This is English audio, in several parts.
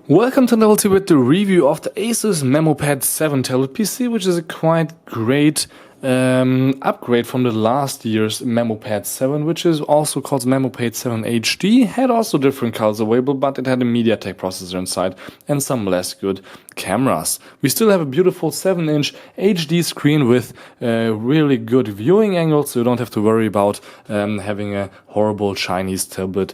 Welcome to Level 2 with the review of the Asus MemoPad 7 tablet PC, which is a quite great upgrade from the last year's MemoPad 7, which is also called MemoPad 7 HD. Had also different colors available, but it had a MediaTek processor inside and some less good cameras. We still have a beautiful 7-inch HD screen with really good viewing angles, so you don't have to worry about having a horrible Chinese tablet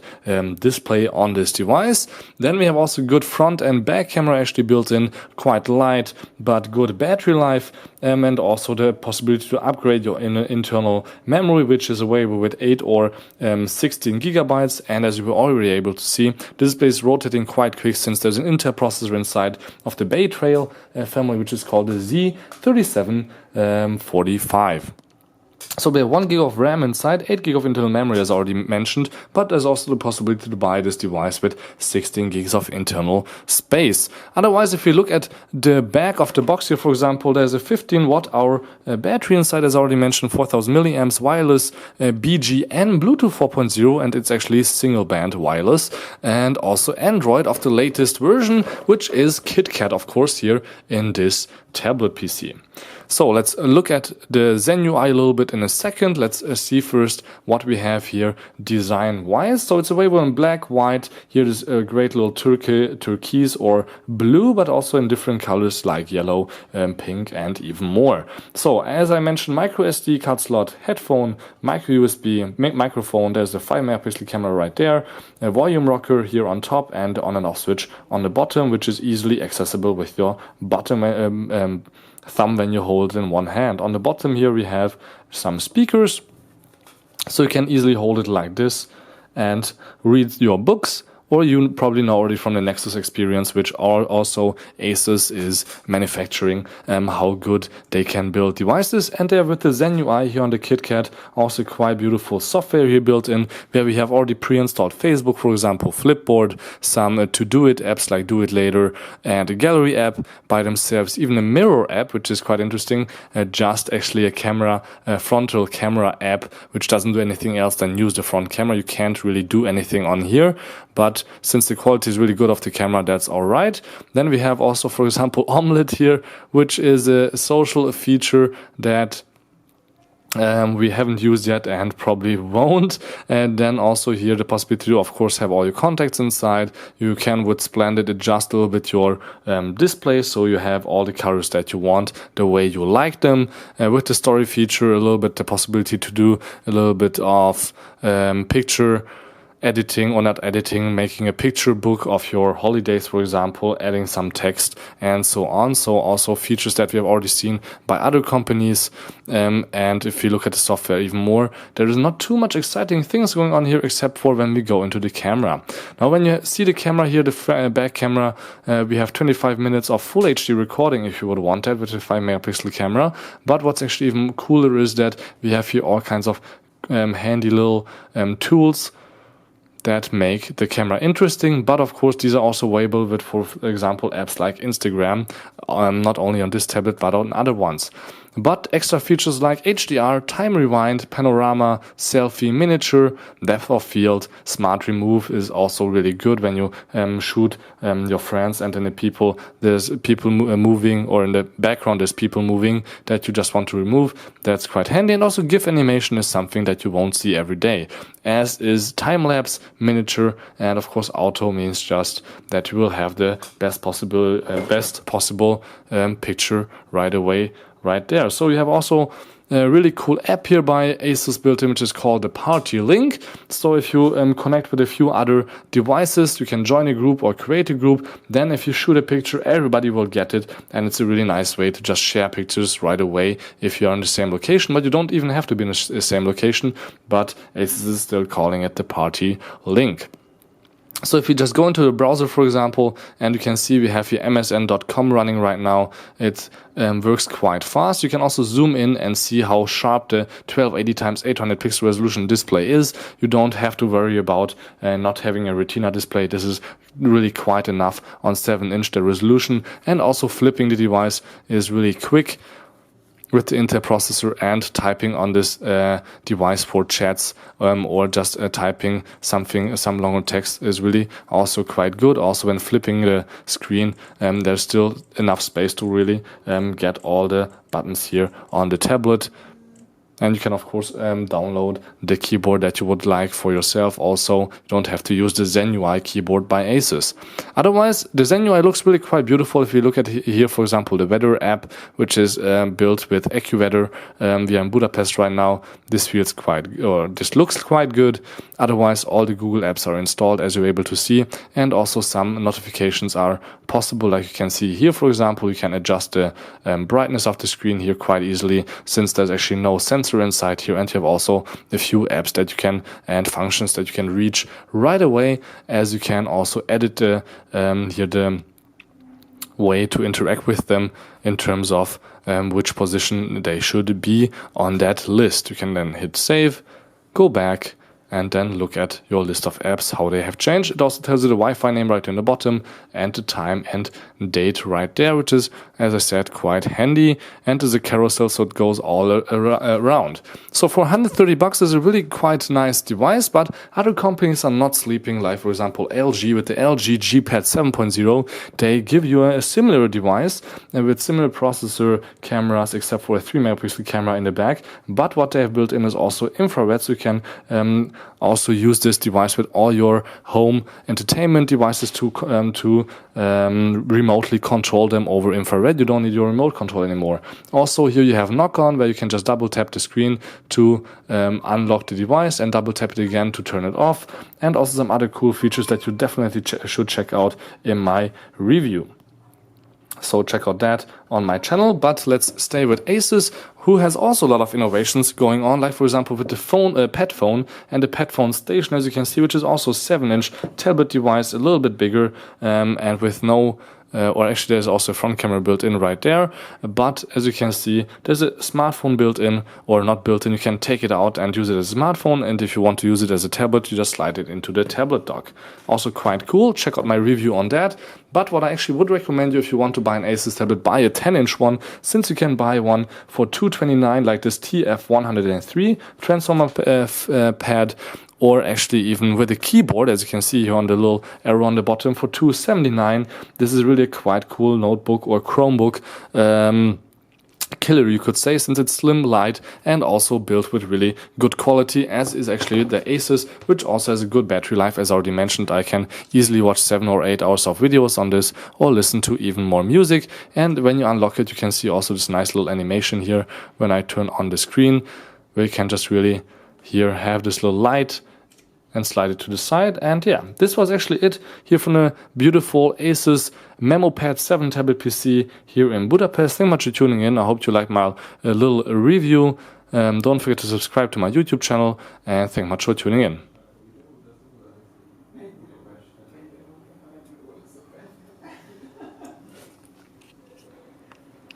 display on this device. Then we have also good front and back camera actually built in, quite light but good battery life, and also the possibility to upgrade your internal memory, which is available with 8 or 16 gigabytes. And as you were already able to see, the display is rotating quite quick since there's an Intel processor inside of the Bay Trail family, which is called the Z3745. So we have 1 GB of RAM inside, 8 GB of internal memory as already mentioned, but there's also the possibility to buy this device with 16 GB of internal space. Otherwise, if you look at the back of the box here, for example, there's a 15 watt-hour battery inside, as already mentioned, 4000 milliamps, wireless, BGN, Bluetooth 4.0, and it's actually single band wireless, and also Android of the latest version, which is KitKat, of course, here in this tablet PC. So let's look at the Zen UI a little bit in a second. Let's see first what we have here design-wise. So it's available in black, white. Here is a great little turquoise or blue, but also in different colors like yellow, pink, and even more. So as I mentioned, micro SD card slot, headphone, micro USB microphone. There's a 5-megapixel camera right there, a volume rocker here on top, and on and off switch on the bottom, which is easily accessible with your bottom thumb when you hold it in one hand. On the bottom here we have some speakers, so you can easily hold it like this and read your books. Or you probably know already from the Nexus experience, which also Asus is manufacturing, how good they can build devices. And there with the Zen UI here on the KitKat, also quite beautiful software here built in, where we have already pre-installed Facebook, for example, Flipboard, some to-do-it apps like Do It Later, and a gallery app by themselves, even a mirror app, which is quite interesting, just actually a frontal camera app, which doesn't do anything else than use the front camera. You can't really do anything on here, but since the quality is really good of the camera, that's alright. Then we have also, for example, Omelette here, which is a social feature that we haven't used yet and probably won't. And then also here the possibility to, of course, have all your contacts inside. You can with Splendid adjust a little bit your display, so you have all the colors that you want the way you like them. With the story feature, a little bit the possibility to do a little bit of picture editing, or not editing, making a picture book of your holidays, for example, adding some text and so on. So also features that we have already seen by other companies. And if you look at the software even more, there is not too much exciting things going on here except for when we go into the camera. Now when you see the camera here, the back camera, we have 25 minutes of full HD recording if you would want that with a 5-megapixel camera. But what's actually even cooler is that we have here all kinds of handy little tools that make the camera interesting. But of course these are also available with, for example, apps like Instagram, not only on this tablet but on other ones. But extra features like HDR, time rewind, panorama, selfie, miniature, depth of field, smart remove is also really good when you shoot your friends and in there's people moving, or in the background there's people moving that you just want to remove. That's quite handy. And also GIF animation is something that you won't see every day, as is time-lapse, miniature, and of course auto means just that you will have the best possible picture right away right there. So you have also a really cool app here by Asus built in, which is called the Party Link. So if you connect with a few other devices, you can join a group or create a group. Then if you shoot a picture, everybody will get it, and it's a really nice way to just share pictures right away if you're in the same location. But you don't even have to be in the same location, but Asus is still calling it the Party Link. So if you just go into the browser, for example, and you can see we have here msn.com running right now, it works quite fast. You can also zoom in and see how sharp the 1280x800 pixel resolution display is. You don't have to worry about not having a retina display. This is really quite enough on 7-inch the resolution, and also flipping the device is really quick. with the Intel processor and typing on this device for chats or just typing something, some longer text is really also quite good. Also when flipping the screen, there's still enough space to really get all the buttons here on the tablet. And you can of course download the keyboard that you would like for yourself. Also, you don't have to use the Zen UI keyboard by Asus. Otherwise, the Zen UI looks really quite beautiful. If you look at here, for example, the weather app, which is built with AccuWeather. We are in Budapest right now. This feels this looks quite good. Otherwise, all the Google apps are installed, as you're able to see, and also some notifications are possible. Like you can see here, for example, you can adjust the brightness of the screen here quite easily, since there's actually no sensor inside here, and you have also a few apps that you can and functions that you can reach right away, as you can also edit the here the way to interact with them in terms of which position they should be on that list. You can then hit save, go back, and then look at your list of apps, how they have changed. It also tells you the Wi-Fi name right in the bottom and the time and date right there, which is, as I said, quite handy. And there's a carousel, so it goes all around. So for 130 bucks is a really quite nice device, but other companies are not sleeping. Like for example, LG with the LG G-Pad 7.0, they give you a similar device with similar processor, cameras, except for a 3-megapixel camera in the back. But what they have built in is also infrared, so you can also use this device with all your home entertainment devices to remotely control them over infrared. You don't need your remote control anymore. Also here you have knock on, where you can just double tap the screen to unlock the device and double tap it again to turn it off, and also some other cool features that you definitely should check out in my review. So check out that on my channel. But let's stay with Asus, who has also a lot of innovations going on, like for example with the PadFone and the PadFone Station, as you can see, which is also 7-inch tablet device, a little bit bigger, and with no or actually there's also a front camera built in right there. But as you can see, there's a smartphone built in, or not built in. You can take it out and use it as a smartphone, and if you want to use it as a tablet, you just slide it into the tablet dock. Also quite cool. Check out my review on that. But what I actually would recommend you, if you want to buy an Asus tablet, buy a 10-inch one, since you can buy one for $229, like this TF103 transformer pad, or actually even with a keyboard, as you can see here on the little arrow on the bottom, for $279. This is really a quite cool notebook or Chromebook killer, you could say, since it's slim, light, and also built with really good quality, as is actually the Asus, which also has a good battery life. As already mentioned, I can easily watch 7 or 8 hours of videos on this, or listen to even more music. And when you unlock it, you can see also this nice little animation here when I turn on the screen, where you can just really here have this little light and slide it to the side. And yeah, this was actually it here from a beautiful Asus MemoPad 7 tablet PC here in Budapest. Thank you much for tuning in. I hope you liked my little review. Don't forget to subscribe to my YouTube channel, and thank you much for tuning in.